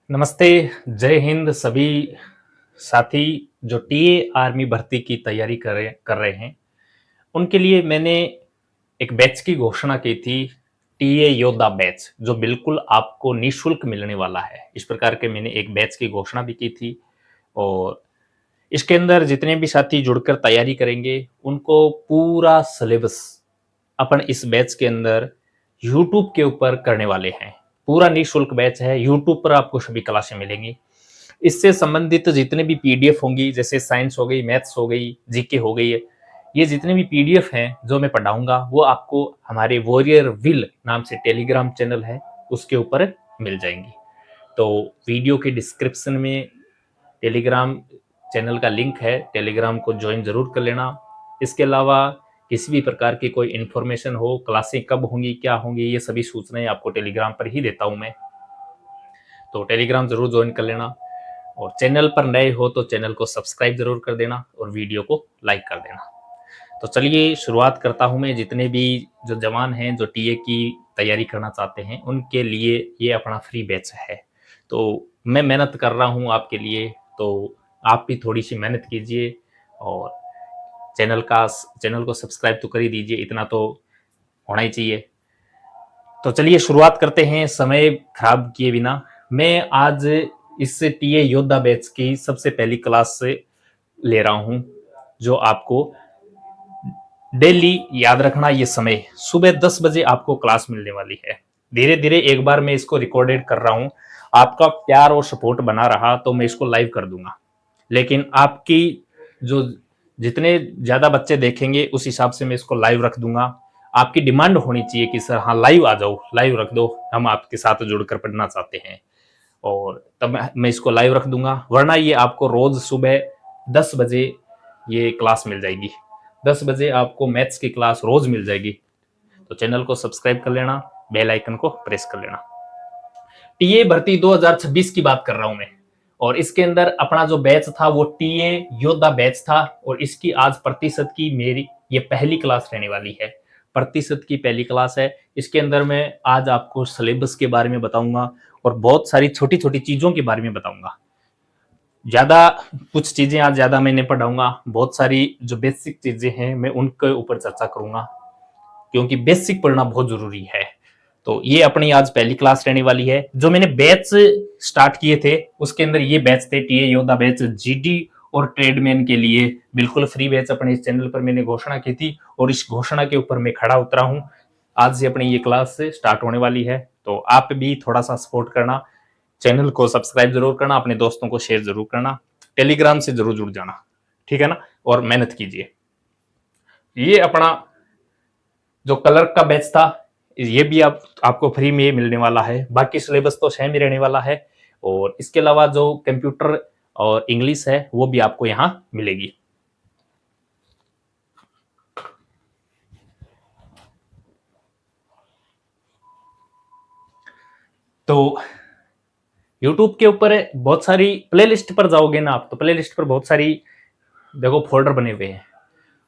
नमस्ते, जय हिंद सभी साथी जो टीए आर्मी भर्ती की तैयारी कर रहे हैं। उनके लिए मैंने एक बैच की घोषणा की थी, टीए योद्धा बैच, जो बिल्कुल आपको निःशुल्क मिलने वाला है। इस प्रकार के मैंने एक बैच की घोषणा भी की थी और इसके अंदर जितने भी साथी जुड़कर तैयारी करेंगे, उनको पूरा सिलेबस अपन इस बैच के अंदर यूट्यूब के ऊपर करने वाले हैं। पूरा निःशुल्क बैच है, यूट्यूब पर आपको सभी क्लासें मिलेंगी। इससे संबंधित जितने भी पीडीएफ होंगी, जैसे साइंस हो गई, मैथ्स हो गई, जीके हो गई है, ये जितने भी पीडीएफ हैं जो मैं पढ़ाऊंगा, वो आपको हमारे वॉरियर विल नाम से टेलीग्राम चैनल है, उसके ऊपर मिल जाएंगी। तो वीडियो के डिस्क्रिप्शन में टेलीग्राम चैनल का लिंक है, टेलीग्राम को ज्वाइन जरूर कर लेना। इसके अलावा किसी भी प्रकार की कोई इन्फॉर्मेशन हो, क्लासें कब होंगी, क्या होंगी, ये सभी सूचनाएं आपको टेलीग्राम पर ही देता हूं मैं। तो टेलीग्राम जरूर ज्वाइन कर लेना और चैनल पर नए हो तो चैनल को सब्सक्राइब जरूर कर देना और वीडियो को लाइक कर देना। तो चलिए शुरुआत करता हूं मैं। जितने भी जो जवान हैं जो टीए की तैयारी करना चाहते हैं, उनके लिए ये अपना फ्री बैच है। तो मैं मेहनत कर रहा हूं आपके लिए, तो आप भी थोड़ी सी मेहनत कीजिए और चैनल को सब्सक्राइब तो कर ही दीजिए, इतना तो होना ही चाहिए। तो चलिए शुरुआत करते हैं समय खराब किए बिना। मैं आज इस टीए योद्धा बैच की सबसे पहली क्लास से ले रहा हूं, जो आपको डेली याद रखना। ये समय सुबह 10 बजे आपको क्लास मिलने वाली है। धीरे धीरे एक बार मैं इसको रिकॉर्डेड कर रहा हूं, आपका प्यार और सपोर्ट बना रहा तो मैं इसको लाइव कर दूंगा। लेकिन आपकी जो जितने ज्यादा बच्चे देखेंगे उस हिसाब से मैं इसको लाइव रख दूंगा। आपकी डिमांड होनी चाहिए कि सर हाँ लाइव आ जाओ, लाइव रख दो, हम आपके साथ जुड़कर पढ़ना चाहते हैं, और तब मैं इसको लाइव रख दूंगा। वरना ये आपको रोज सुबह 10 बजे ये क्लास मिल जाएगी। 10 बजे आपको मैथ्स की क्लास रोज मिल जाएगी। तो चैनल को सब्सक्राइब कर लेना, बेल आइकन को प्रेस कर लेना। टीए भर्ती 2026 की बात कर रहा हूं मैं, और इसके अंदर अपना जो बैच था वो टीए योद्धा बैच था, और इसकी आज प्रतिशत की मेरी ये पहली क्लास रहने वाली है। प्रतिशत की पहली क्लास है। इसके अंदर मैं आज आपको सिलेबस के बारे में बताऊंगा और बहुत सारी छोटी छोटी चीजों के बारे में बताऊंगा। ज्यादा कुछ चीजें आज ज्यादा मैं नहीं पढ़ाऊंगा, बहुत सारी जो बेसिक चीजें हैं मैं उनके ऊपर चर्चा करूंगा, क्योंकि बेसिक पढ़ना बहुत जरूरी है। तो ये अपनी आज पहली क्लास रहने वाली है। जो मैंने बैच स्टार्ट किए थे उसके अंदर ये बैच थे, टीए योद्धा बैच जीडी और ट्रेडमैन के लिए बिल्कुल फ्री बैच अपने इस चैनल पर मैंने घोषणा की थी, और इस घोषणा के ऊपर मैं खड़ा उतरा हूं। आज से अपनी ये क्लास स्टार्ट होने वाली है, तो आप भी थोड़ा सा सपोर्ट करना, चैनल को सब्सक्राइब जरूर करना, अपने दोस्तों को शेयर जरूर करना, टेलीग्राम से जरूर जुड़ जाना, ठीक है ना, और मेहनत कीजिए। ये अपना जो क्लर्क का बैच था, ये भी आपको फ्री में मिलने वाला है। बाकी सिलेबस तो सेम ही रहने वाला है, और इसके अलावा जो कंप्यूटर और इंग्लिश है वो भी आपको यहाँ मिलेगी। तो YouTube के ऊपर बहुत सारी प्लेलिस्ट पर जाओगे ना आप, तो प्लेलिस्ट पर बहुत सारी देखो फोल्डर बने हुए हैं।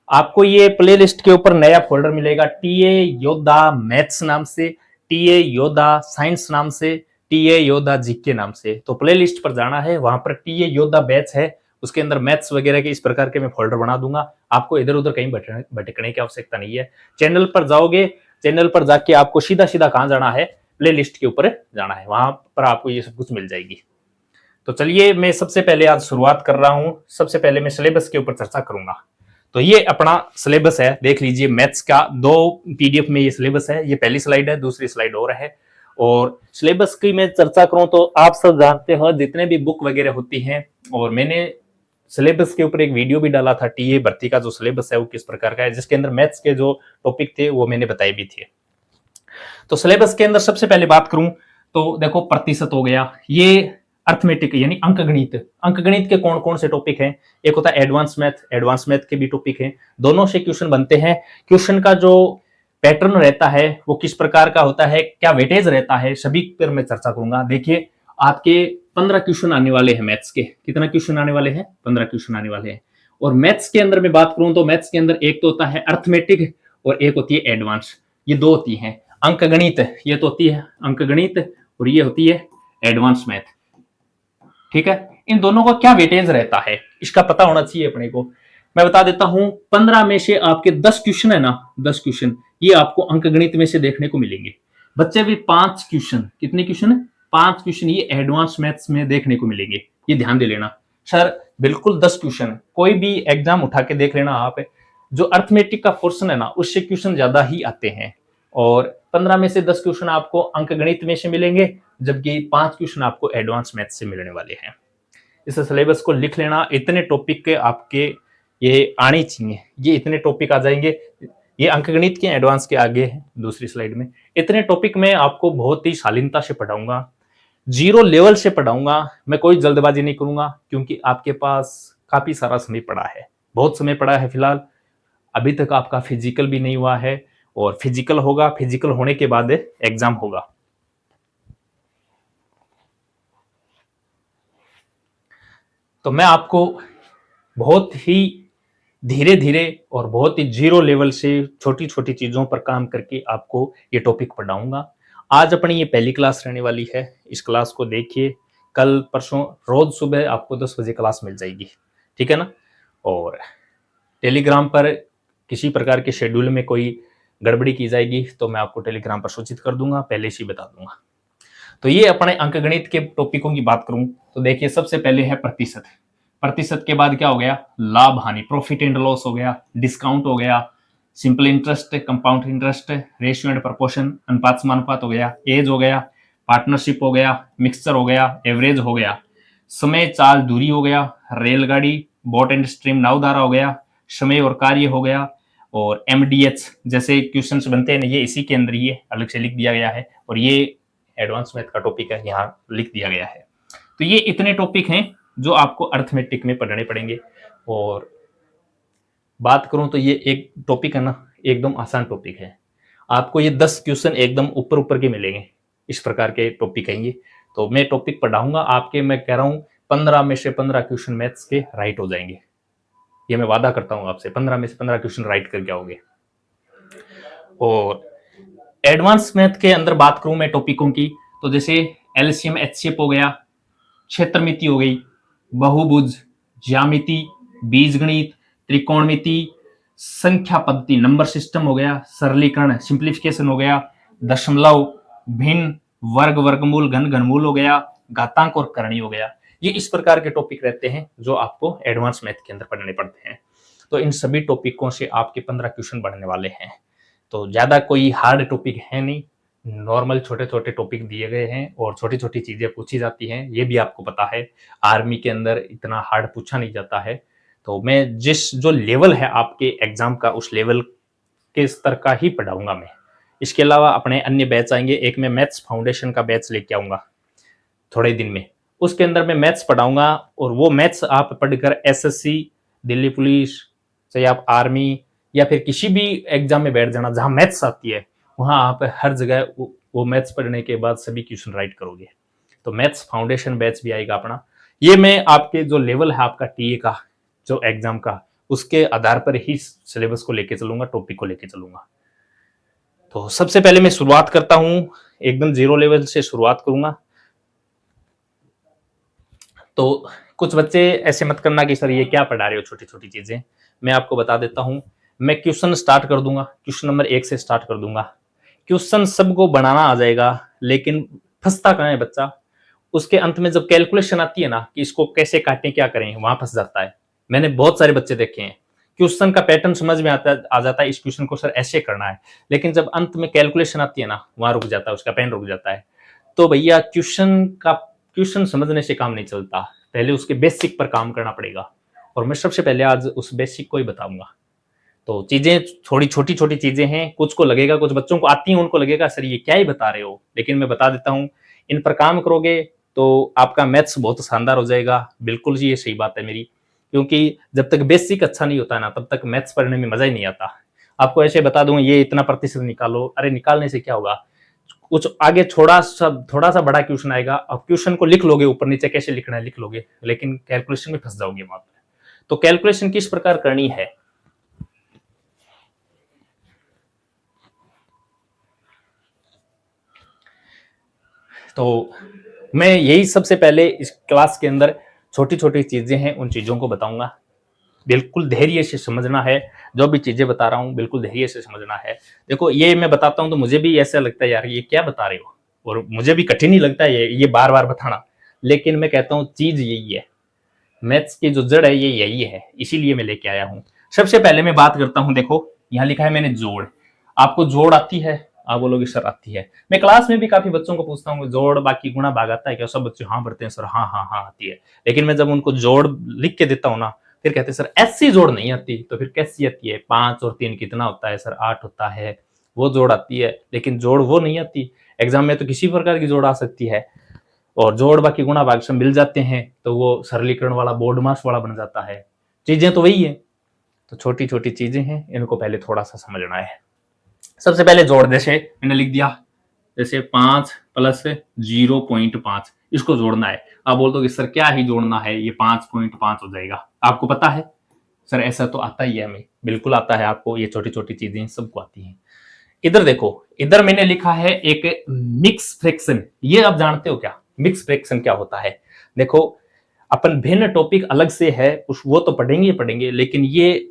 आपको ये प्लेलिस्ट के ऊपर नया फोल्डर मिलेगा, टीए योद्धा मैथ्स नाम से, टीए योद्धा साइंस नाम से, टीए योद्धा जीके नाम से। तो प्लेलिस्ट पर जाना है, वहां पर टीए योद्धा बैच है, उसके अंदर मैथ्स वगैरह के इस प्रकार के मैं फोल्डर बना दूंगा। आपको इधर उधर कहीं भटकने की आवश्यकता नहीं है। चैनल पर जाओगे, चैनल पर जाके आपको सीधा सीधा कहां जाना है, प्ले लिस्ट के ऊपर जाना है, वहां पर आपको ये सब कुछ मिल जाएगी। तो चलिए मैं सबसे पहले आज शुरुआत कर रहा हूं। सबसे पहले मैं सिलेबस के ऊपर चर्चा करूंगा। तो ये अपना सिलेबस है, देख लीजिए। मैथ्स का 2 पीडीएफ में ये सिलेबस है। ये पहली स्लाइड है, दूसरी स्लाइड और है। और सिलेबस की मैं चर्चा करूं तो आप सब जानते हो जितने भी बुक वगैरह होती हैं, और मैंने सिलेबस के ऊपर एक वीडियो भी डाला था, टीए भर्ती का जो सिलेबस है वो किस प्रकार का है, जिसके अंदर मैथ्स के जो टॉपिक थे वो मैंने बताए भी थे। तो सिलेबस के अंदर सबसे पहले बात करूं तो देखो, प्रतिशत हो गया, ये अर्थमेटिक यानी अंकगणित। अंकगणित के कौन कौन से टॉपिक हैं? एक होता है एडवांस मैथ, एडवांस मैथ के भी टॉपिक हैं, दोनों से क्वेश्चन बनते हैं। क्वेश्चन का जो पैटर्न रहता है वो किस प्रकार का होता है, क्या वेटेज रहता है, सभी पर मैं चर्चा करूंगा। देखिए, आपके 15 क्वेश्चन आने वाले हैं मैथ्स के। कितना क्वेश्चन आने वाले हैं? 15 क्वेश्चन आने वाले हैं। और मैथ्स के अंदर मैं बात करूं तो मैथ्स के अंदर एक तो होता है अर्थमेटिक और एक होती है एडवांस। ये दो होती है। अंकगणित ये तो होती है अंकगणित, और ये होती है एडवांस मैथ। ठीक है, इन दोनों का क्या वेटेज रहता है इसका पता होना चाहिए अपने को। मैं बता देता हूं, 15 में से आपके 10 क्वेश्चन है ना, 10 क्वेश्चन ये आपको अंकगणित में से देखने को मिलेंगे। बच्चे भी 5 क्वेश्चन, कितने क्वेश्चन है, 5 क्वेश्चन ये एडवांस मैथ्स में देखने को मिलेंगे। ये ध्यान दे लेना सर, बिल्कुल 10 क्वेश्चन, कोई भी एग्जाम उठा के देख लेना आप, जो अर्थमेटिक का पोर्शन है ना उससे क्वेश्चन ज्यादा ही आते हैं। और 15 में से 10 क्वेश्चन आपको अंकगणित में से मिलेंगे, जबकि 5 क्वेश्चन आपको एडवांस मैथ से मिलने वाले हैं। इस सिलेबस को लिख लेना, इतने टॉपिक के आपके ये आने चाहिए, ये इतने टॉपिक आ जाएंगे। ये अंकगणित के एडवांस के आगे है दूसरी स्लाइड में। इतने टॉपिक मैं आपको बहुत ही शालीनता से पढ़ाऊंगा, जीरो लेवल से पढ़ाऊंगा। मैं कोई जल्दबाजी नहीं करूंगा क्योंकि आपके पास काफी सारा समय पड़ा है, बहुत समय पड़ा है फिलहाल। अभी तक आपका फिजिकल भी नहीं हुआ है और फिजिकल होगा, फिजिकल होने के बाद एग्जाम होगा। तो मैं आपको बहुत ही धीरे धीरे और बहुत ही जीरो लेवल से छोटी छोटी चीजों पर काम करके आपको ये टॉपिक पढ़ाऊंगा। आज अपनी ये पहली क्लास रहने वाली है, इस क्लास को देखिए। कल परसों रोज सुबह आपको 10 बजे क्लास मिल जाएगी, ठीक है ना। और टेलीग्राम पर किसी प्रकार के शेड्यूल में कोई गड़बड़ी की जाएगी तो मैं आपको टेलीग्राम पर सूचित कर दूंगा, पहले से बता दूंगा। तो ये अपने अंकगणित के टॉपिकों की बात करूं तो देखिए, सबसे पहले है प्रतिशत। प्रतिशत के बाद क्या हो गया, लाभ हानि, प्रॉफिट एंड लॉस हो गया, डिस्काउंट हो गया, simple interest, compound interest, ratio and proportion, अनुपात समानुपात हो गया, एज हो गया, पार्टनरशिप हो गया, मिक्सचर हो गया, एवरेज हो गया, समय चाल दूरी हो गया, रेलगाड़ी, बोट एंड स्ट्रीम नावधारा हो गया, समय और कार्य हो गया, और एमडीएच जैसे क्वेश्चंस बनते हैं ये इसी के अंदर ही अलग से लिख दिया गया है। और ये एडवांस मैथ का टॉपिक है, यहाँ लिख दिया गया है। तो ये इतने टॉपिक हैं जो आपको अर्थमेटिक में पढ़ने पड़ेंगे। और बात करूं तो ये एक टॉपिक है ना, एकदम आसान टॉपिक है। आपको ये 10 क्वेश्चन एकदम ऊपर ऊपर के मिलेंगे, इस प्रकार के टॉपिक है ये। तो मैं टॉपिक पढ़ाऊंगा आपके, मैं कह रहा हूं 15 में से 15 क्वेश्चन मैथ्स के राइट हो जाएंगे। ये मैं वादा करता हूं आपसे, 15 में से 15 क्वेश्चन राइट करके आओगे। और एडवांस मैथ के अंदर बात करूं मैं टॉपिकों की, तो जैसे एलसीएम एचसीएफ हो गया, क्षेत्रमिति हो गई, बहुभुज, ज्यामिति, बीजगणित, त्रिकोणमिति, संख्या पद्धति नंबर सिस्टम हो गया, सरलीकरण सिंप्लीफिकेशन हो गया, दशमलव, भिन्न, वर्ग वर्गमूल, घन घनमूल हो गया, घातांक और करणी हो गया। ये इस प्रकार के टॉपिक रहते हैं जो आपको एडवांस मैथ के अंदर पढ़ने पड़ते हैं। तो इन सभी टॉपिकों से आपके 15 क्वेश्चन बढ़ने वाले हैं। तो ज्यादा कोई हार्ड टॉपिक है नहीं, नॉर्मल छोटे छोटे टॉपिक दिए गए हैं और छोटी छोटी चीजें पूछी जाती हैं, ये भी आपको पता है। आर्मी के अंदर इतना हार्ड पूछा नहीं जाता है। तो मैं जिस जो लेवल है आपके एग्जाम का, उस लेवल के स्तर का ही पढ़ाऊंगा मैं। इसके अलावा अपने अन्य बैच आएंगे, एक मैं मैथ्स फाउंडेशन का बैच लेके आऊंगा थोड़े दिन में, उसके अंदर मैं मैथ्स पढ़ाऊंगा। और वो मैथ्स आप पढ़कर एसएससी, दिल्ली पुलिस, चाहे आप आर्मी या फिर किसी भी एग्जाम में बैठ जाना जहां मैथ्स आती है, वहां आप हर जगह वो मैथ्स पढ़ने के बाद सभी क्वेश्चन राइट करोगे। तो मैथ्स फाउंडेशन बैच भी आएगा अपना। ये मैं आपके जो लेवल है आपका टीए का, जो एग्जाम का, उसके आधार पर ही सिलेबस को लेके चलूंगा, टॉपिक को लेके चलूंगा। तो सबसे पहले मैं शुरुआत करता हूं, एकदम जीरो लेवल से शुरुआत करूंगा। तो कुछ बच्चे ऐसे मत करना कि सर ये क्या पढ़ा रहे हो छोटी छोटी चीजें। मैं आपको बता देता हूं, मैं क्वेश्चन स्टार्ट कर दूंगा, क्वेश्चन नंबर 1 से स्टार्ट कर दूंगा। क्वेश्चन सबको बनाना आ जाएगा, लेकिन फंसता कहां है बच्चा, उसके अंत में जब कैलकुलेशन आती है ना कि इसको कैसे काटें क्या करें, वहां फंस जाता है। मैंने बहुत सारे बच्चे देखे हैं, क्वेश्चन का पैटर्न समझ में आ जाता है, इस क्वेश्चन को सर ऐसे करना है, लेकिन जब अंत में कैलकुलेशन आती है ना, वहां रुक जाता है, उसका पेन रुक जाता है। तो भैया क्वेश्चन समझने से काम नहीं चलता, पहले उसके बेसिक पर काम करना पड़ेगा। और मैं सबसे पहले आज उस बेसिक को ही बताऊंगा। तो चीजें थोड़ी छोटी छोटी चीजें हैं, कुछ को लगेगा, कुछ बच्चों को आती हैं उनको लगेगा सर ये क्या ही बता रहे हो, लेकिन मैं बता देता हूं, इन पर काम करोगे तो आपका मैथ्स बहुत शानदार हो जाएगा। बिल्कुल जी, ये सही बात है मेरी, क्योंकि जब तक बेसिक अच्छा नहीं होता ना, तब तक मैथ्स पढ़ने में मजा ही नहीं आता। आपको ऐसे बता दूं ये इतना प्रतिशत निकालो, अरे निकालने से क्या होगा, कुछ आगे थोड़ा सा बड़ा क्वेश्चन आएगा, अब क्वेश्चन को लिख लोगे, ऊपर नीचे कैसे लिखना है लिख लोगे, लेकिन कैलकुलेशन में फंस जाओगे वहां पर। तो कैलकुलेशन किस प्रकार करनी है, तो मैं यही सबसे पहले इस क्लास के अंदर छोटी छोटी चीजें हैं उन चीजों को बताऊंगा। बिल्कुल धैर्य से समझना है, जो भी चीजें बता रहा हूँ बिल्कुल धैर्य से समझना है। देखो ये मैं बताता हूँ तो मुझे भी ऐसा लगता है यार ये क्या बता रहे हो, और मुझे भी कठिन ही लगता है ये बार बार बताना, लेकिन मैं कहता हूँ चीज यही है, मैथ्स की जो जड़ है ये यही है, इसीलिए मैं लेके आया हूँ। सबसे पहले मैं बात करता हूँ, देखो यहाँ लिखा है मैंने जोड़। आपको जोड़ आती है? आप बोलोगे सर आती है। मैं क्लास में भी काफी बच्चों को पूछता हूँ जोड़ बाकी गुणा भाग आता है क्या, सब बच्चे हाँ भरते हैं सर, हाँ हाँ हाँ आती है। लेकिन मैं जब उनको जोड़ लिख के देता हूँ ना, फिर कहते हैं सर ऐसी जोड़ नहीं आती। तो फिर कैसी आती है? 5 और 3 कितना होता है सर? 8 होता है, वो जोड़ आती है। लेकिन जोड़ वो नहीं आती। एग्जाम में तो किसी प्रकार की जोड़ आ सकती है, और जोड़ बाकी गुणा भाग से मिल जाते हैं तो वो सरलीकरण वाला बोर्ड मास वाला बन जाता है। चीजें तो वही है, तो छोटी छोटी चीजें हैं, इनको पहले थोड़ा सा समझना है। सबसे पहले जोड़, जैसे मैंने लिख दिया, जैसे 5 प्लस 0.5, इसको जोड़ना है। आप बोल दो कि सर क्या ही जोड़ना है, ये 5.5 हो जाएगा। आपको पता है सर ऐसा तो आता ही है हमें, बिल्कुल आता है आपको, ये छोटी छोटी चीजें सबको आती हैं। इधर देखो, इधर मैंने लिखा है एक मिक्स फ्रैक्शन। ये आप जानते हो क्या मिक्स फ्रैक्शन क्या होता है? देखो अपन भिन्न टॉपिक अलग से है, उस वो तो पढ़ेंगे ही पढ़ेंगे, लेकिन ये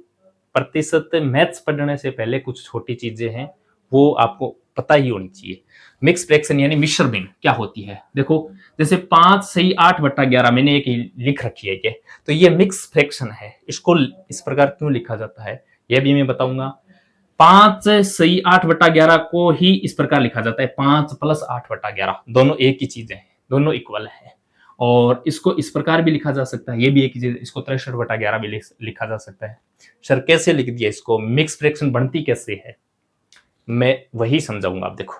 प्रतिशत मैथ्स पढ़ने से पहले कुछ छोटी चीजें हैं वो आपको पता ही होनी चाहिए। मिक्स फ्रैक्शन यानी मिश्र भिन्न क्या होती है? देखो जैसे 5 सही 8/11 मैंने एक लिख रखी है ये, तो ये मिक्स फ्रैक्शन है। इसको इस प्रकार क्यों लिखा जाता है ये भी मैं बताऊंगा। 5 सही 8/11 को ही इस प्रकार लिखा जाता है 5 प्लस 8/11, दोनों एक ही चीजें हैं, दोनों इक्वल है। और इसको इस प्रकार भी लिखा जा सकता है, ये भी एक ही चीज, इसको 63/11 भी लिखा जा सकता है। सर कैसे लिख दिया इसको, मिक्स फ्रैक्शन बनती कैसे है, मैं वही समझाऊंगा। आप देखो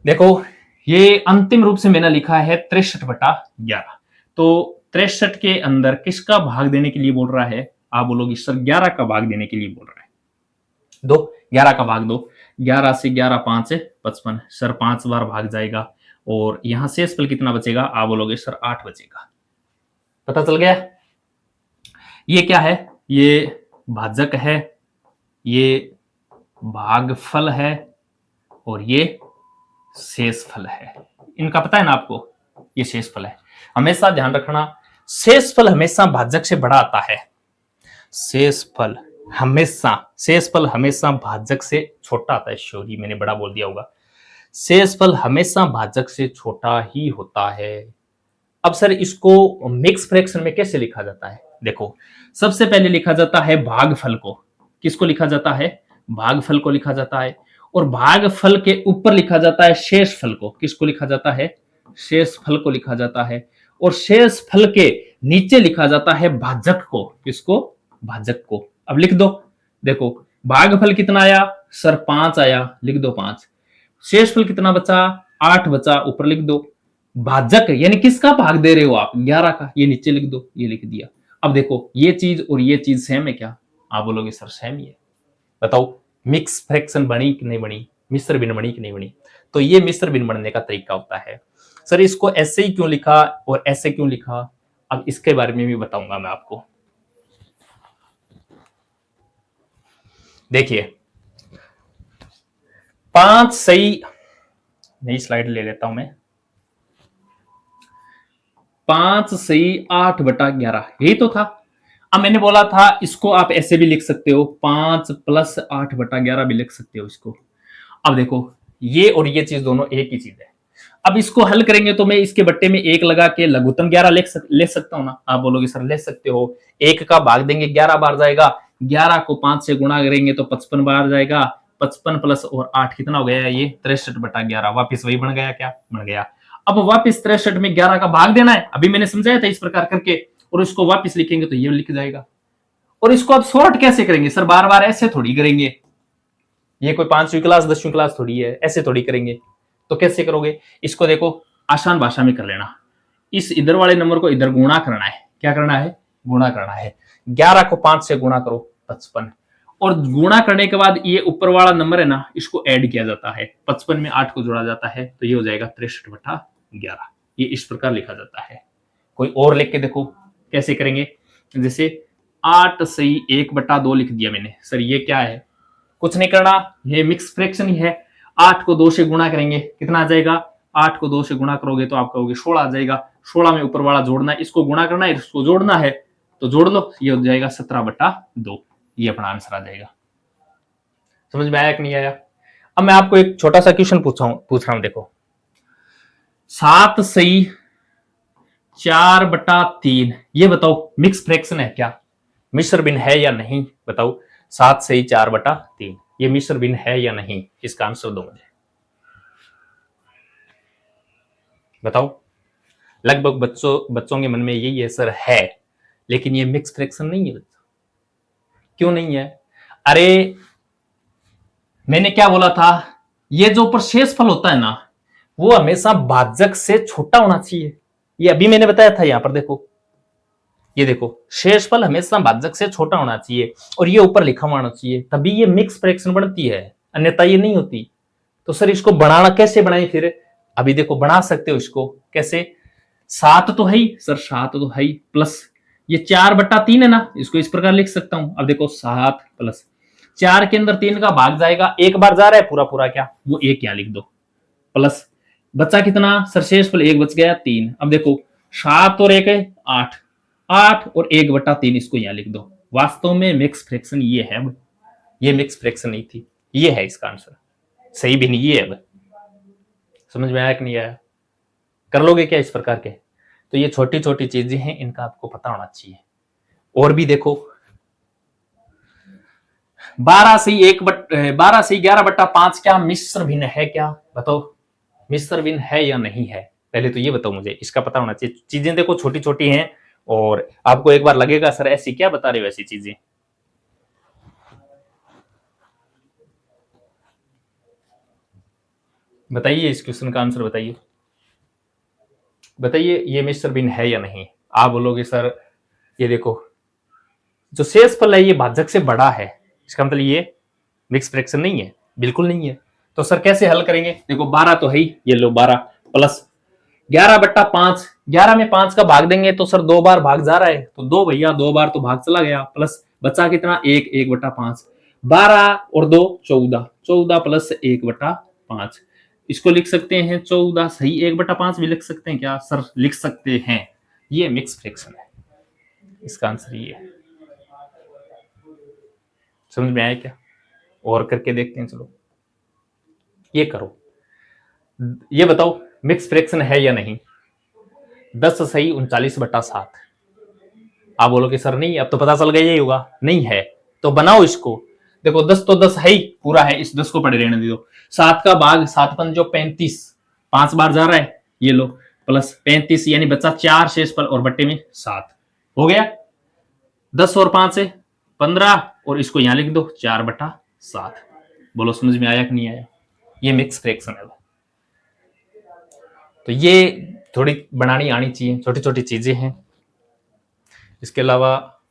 देखो ये अंतिम रूप से मैंने लिखा है 63/11। तो 63 के अंदर किसका भाग देने के लिए बोल रहा है? आप बोलोगे सर 11 का भाग देने के लिए बोल रहा है। दो 11 का भाग दो, 11 से 11 5 55, सर 5 बार भाग जाएगा। और यहां शेषफल कितना बचेगा? आप बोलोगे सर 8 बचेगा। पता चल गया? ये क्या है? ये भाजक है, ये भागफल है, और ये शेषफल है। इनका पता है ना आपको, ये शेषफल है। हमेशा ध्यान रखना, शेषफल हमेशा भाजक से बड़ा आता है। शेषफल हमेशा भाजक से छोटा आता है। सॉरी मैंने बड़ा बोल दिया होगा। शेषफल हमेशा भाजक से छोटा ही होता है। अब सर इसको मिक्स फ्रैक्शन में कैसे लिखा जाता है? देखो सबसे पहले लिखा जाता है भागफल को। किसको लिखा जाता है? भागफल को लिखा जाता है। और भागफल के ऊपर लिखा जाता है शेषफल को। किसको लिखा जाता है? शेषफल को लिखा जाता है। और शेषफल के नीचे लिखा जाता है भाजक को। किसको? भाजक को। अब लिख दो, देखो भागफल कितना आया सर? 5 आया, लिख दो 5। शेषफल कितना बचा? 8 बचा, ऊपर लिख दो। भाजक यानी किसका भाग दे रहे हो आप? 11 का, ये नीचे लिख दो, ये लिख दिया। अब देखो ये चीज और ये चीज सेम है क्या? आप बोलोगे सर सेम ही है। बताओ मिक्स फ्रैक्शन बनी कि नहीं बनी, मिश्र भिन्न बनी कि नहीं बनी? तो ये मिश्र भिन्न बनने का तरीका होता है। सर इसको ऐसे ही क्यों लिखा और ऐसे क्यों लिखा, अब इसके बारे में भी बताऊंगा मैं आपको। देखिए 5 सही, नई स्लाइड ले लेता हूं मैं। 5 सही 8/11 यही तो था। अब मैंने बोला था इसको आप ऐसे भी लिख सकते हो, 5 प्लस 8/11 भी लिख सकते हो इसको। अब देखो ये और ये चीज दोनों एक ही चीज है। अब इसको हल करेंगे तो मैं इसके बट्टे में 1 लगा के लघुत्तम 11 ले सकता हूं ना? आप बोलोगे सर ले सकते हो। 1 का भाग देंगे 11 बार जाएगा, 11 को 5 से गुणा करेंगे तो 55 बार जाएगा। 55 प्लस और 8 कितना हो गया? ये 63/11। वापिस वही बन गया क्या? बन गया। अब वापिस 63 में 11 का भाग देना है, अभी मैंने समझाया था इस प्रकार करके, और इसको वापिस लिखेंगे तो ये लिख जाएगा। और इसको आप सॉर्ट कैसे करेंगे सर? बार बार ऐसे थोड़ी करेंगे, ये कोई 5वीं क्लास 10वीं क्लास थोड़ी है, ऐसे थोड़ी करेंगे। तो कैसे करोगे इसको? देखो आसान भाषा में कर लेना, इस इधर वाले नंबर को इधर गुणा करना है। क्या करना है? गुणा करना है। 11 को 5 से गुणा करो 55, और गुणा करने के बाद ये ऊपर वाला नंबर है ना, इसको ऐड किया जाता है। 55 में 8 को जोड़ा जाता है तो ये हो जाएगा 63/11। ये इस प्रकार लिखा जाता है। कोई और लिख के देखो कैसे करेंगे। जैसे 8 सही 1/2 लिख दिया मैंने। सर ये क्या है? कुछ नहीं करना, ये मिक्स फ्रैक्शन ही है। 8 को 2 से गुणा करेंगे कितना आ जाएगा? 8 को 2 से गुणा करोगे तो आप कहोगे 16 आ जाएगा। 16 में ऊपर वाला जोड़ना है, इसको गुणा करना है, इसको जोड़ना है, तो जोड़ लो, ये हो जाएगा 17/2। ये अपना आंसर आ जाएगा। समझ में आया कि नहीं आया? अब मैं आपको एक छोटा सा क्वेश्चन पूछ रहा हूं, देखो 7 सही 4/3, ये बताओ मिक्स फ्रैक्शन है क्या, मिश्र भिन्न है या नहीं? बताओ 7 सही 4/3 ये मिश्र भिन्न है या नहीं? इसका आंसर दो मुझे, बताओ। लगभग बच्चों के मन में यही आंसर है, लेकिन ये मिक्स फ्रैक्शन नहीं है बच्चों। क्यों नहीं है? अरे मैंने क्या बोला था, ये जो ऊपर शेषफल होता है ना, वो हमेशा भाजक से छोटा होना चाहिए। ये अभी मैंने बताया था, यहां पर देखो, ये देखो शेषफल हमेशा भाजक से छोटा होना चाहिए और ये ऊपर लिखा होना चाहिए, तभी ये मिक्स फ्रैक्शन बनती है, अन्यथा ये नहीं होती। तो सर इसको बनाना कैसे बनाए फिर? अभी देखो बना सकते हो इसको कैसे, 7 तो है ही सर, 7 तो है ही, प्लस ये 4/3 है ना, इसको इस प्रकार लिख सकता हूं। अब देखो 7 प्लस 4 के अंदर 3 का भाग जाएगा, एक बार जा रहा है पूरा पूरा, क्या वो एक यहाँ लिख दो, प्लस बचा कितना सर, शेषफल 1 बच गया 3। अब देखो 7 और 1 है 8, 8 और 1/3 इसको यहां लिख दो। वास्तव में मिक्स फ्रैक्शन ये है, अब ये मिक्स फ्रैक्शन नहीं थी, ये है इसका आंसर, सही भी नहीं ये है। अब समझ में आया कि नहीं आया? कर लोगे क्या इस प्रकार के? तो ये छोटी छोटी चीजें हैं, इनका आपको पता होना चाहिए। और भी देखो 12 से 11/5 क्या मिश्र भिन्न है क्या? बताओ मिश्र भिन्न है या नहीं है, पहले तो ये बताओ मुझे, इसका पता होना चाहिए। चीजें देखो छोटी छोटी हैं और आपको एक बार लगेगा सर ऐसी क्या बता रहे हो ऐसी चीजें। बताइए इस क्वेश्चन का आंसर बताइए, बताइए ये मिश्र भिन्न है या नहीं। आप बोलोगे सर ये देखो जो शेषफल है ये भाजक से बड़ा है, इसका मतलब ये मिक्स फ्रैक्शन नहीं है, बिल्कुल नहीं है। तो सर कैसे हल करेंगे? देखो 12 तो है ही, ये लो 12 प्लस 11/5, 11 में 5 का भाग देंगे तो सर 2 बार भाग जा रहा है, तो 2 भैया 2 बार तो भाग चला गया, प्लस बचा कितना 1, 1/5, 12 और 2 14, 14 प्लस 1/5, इसको लिख सकते हैं 14 सही 1/5 भी लिख सकते हैं क्या? सर लिख सकते हैं, ये मिक्स फ्रैक्शन है, इसका आंसर ये है। समझ में आया क्या? और करके देखते हैं, चलो ये करो, ये बताओ मिक्स फ्रैक्शन है या नहीं। 10 सही 39/7। आप बोलोगे सर नहीं, अब तो पता चल गया यही होगा, नहीं है तो बनाओ इसको। देखो 10 तो 10 है ही, पूरा है, इस 10 को पड़े रहने दो। 7 का भाग 7 पंजो 35, 5 बार जा रहा है, ये लो प्लस 35 यानी बचा 4 शेषफल और बट्टे में 7 हो गया। 10 और 5 है 15 और इसको यहां लिख दो 4/7। बोलो समझ में आया कि नहीं आया? ये मिक्स फ्रैक्शन है। तो ये थोड़ी बनानी आनी चाहिए, छोटी छोटी चीजें हैं। इसके अलावा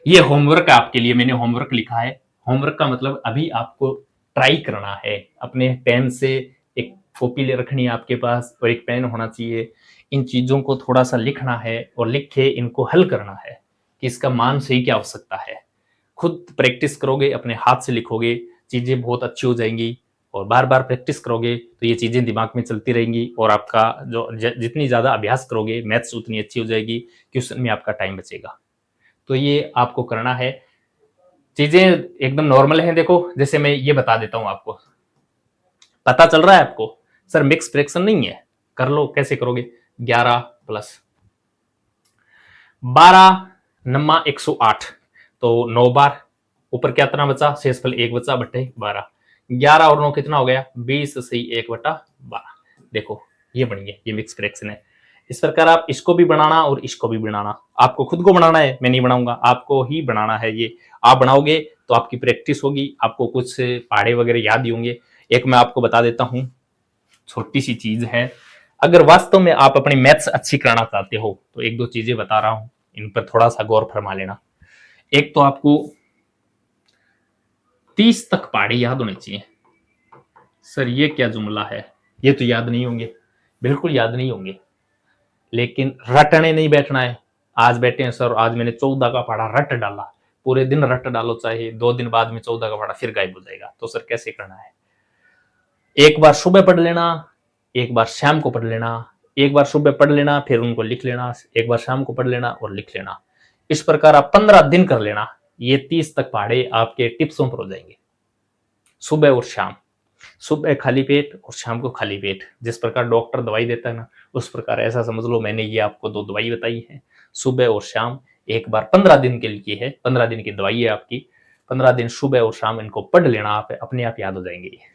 ये होमवर्क है आपके लिए, मैंने होमवर्क लिखा है। होमवर्क का मतलब अभी आपको ट्राई करना है, अपने पेन से एक कॉपी ले रखनी है आपके पास और एक पेन होना चाहिए, इन चीजों को थोड़ा सा लिखना है और लिख के इनको हल करना है कि इसका मान सही क्या हो सकता है। खुद प्रैक्टिस करोगे, अपने हाथ से लिखोगे, चीजें बहुत अच्छी हो जाएंगी और बार बार प्रैक्टिस करोगे तो ये चीजें दिमाग में चलती रहेंगी और आपका जो जितनी ज्यादा अभ्यास करोगे मैथ्स उतनी अच्छी हो जाएगी, क्वेश्चन में आपका टाइम बचेगा। तो ये आपको करना है। चीजें एकदम नॉर्मल हैं, देखो जैसे मैं ये बता देता हूं आपको, पता चल रहा है आपको सर मिक्स फ्रैक्शन नहीं है। कर लो, कैसे करोगे? 11 प्लस 12 नम्मा 108, तो 9 बार ऊपर क्या तरह बचा, शेषफल 1 बचा बटे 12, 11 और 9 कितना हो गया 20 सही 1/12। देखो ये बन गया, ये मिक्स फ्रैक्शन है। इस प्रकार आप इसको भी बनाना और इसको भी बनाना, आपको खुद को बनाना है, मैं नहीं बनाऊंगा, आपको ही बनाना है। ये आप बनाओगे तो आपकी प्रैक्टिस होगी, आपको कुछ पहाड़े वगैरह याद ही होंगे। एक मैं आपको बता देता हूं, छोटी सी चीज है, अगर वास्तव में आप अपनी मैथ्स अच्छी कराना चाहते हो तो एक दो चीजें बता रहा हूं, इन पर थोड़ा सा गौर फरमा लेना। एक तो आपको 30 तक पहाड़े याद होने चाहिए। सर ये क्या जुमला है, ये तो याद नहीं होंगे, बिल्कुल याद नहीं होंगे, लेकिन रटने नहीं बैठना है। आज बैठे हैं सर, आज मैंने 14 का पहाड़ा रट डाला, पूरे दिन रट डालो, चाहे 2 दिन बाद में 14 का पहाड़ा फिर गायब हो जाएगा। तो सर कैसे करना है? एक बार सुबह पढ़ लेना, एक बार शाम को पढ़ लेना, एक बार सुबह पढ़ लेना, फिर उनको लिख लेना, एक बार शाम को पढ़ लेना और लिख लेना। इस प्रकार आप 15 दिन कर लेना। ये 30 तक पहाड़े आपके टिप्सों पर हो जाएंगे। सुबह और शाम, सुबह खाली पेट और शाम को खाली पेट। जिस प्रकार डॉक्टर दवाई देता है ना, उस प्रकार ऐसा समझ लो मैंने ये आपको 2 दवाई बताई है, सुबह और शाम। एक बार 15 दिन के लिए है, 15 दिन की दवाई है आपकी। 15 दिन सुबह और शाम इनको पढ़ लेना, आप अपने आप याद हो जाएंगे ये।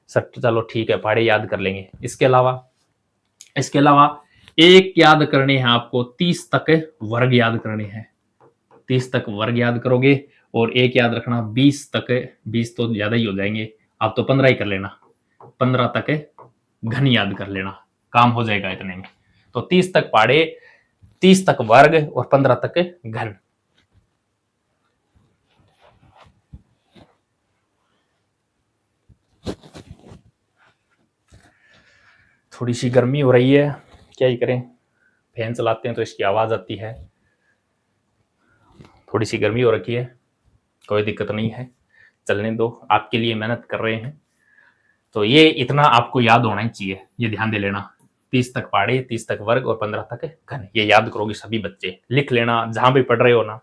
सर तो चलो ठीक है, पहाड़े याद कर लेंगे। इसके अलावा एक याद करने हैं आपको, 30 तक वर्ग याद करने हैं। 30 तक वर्ग याद करोगे, और एक याद रखना 20 तक, 20 तो ज्यादा ही हो जाएंगे, आप तो 15 ही कर लेना। 15 तक घन याद कर लेना, काम हो जाएगा इतने में। तो 30 तक पहाड़े, 30 तक वर्ग और 15 तक घन। थोड़ी सी गर्मी हो रही है, क्या ही करें, फैन चलाते हैं तो इसकी आवाज आती है। थोड़ी सी गर्मी हो रखी है, कोई दिक्कत नहीं है, चलने दो, आपके लिए मेहनत कर रहे हैं। तो ये इतना आपको याद होना ही चाहिए, ये ध्यान दे लेना। 30 तक पहाड़े, 30 तक वर्ग और 15 तक घन, ये याद करोगे सभी बच्चे। लिख लेना जहां भी पढ़ रहे हो ना,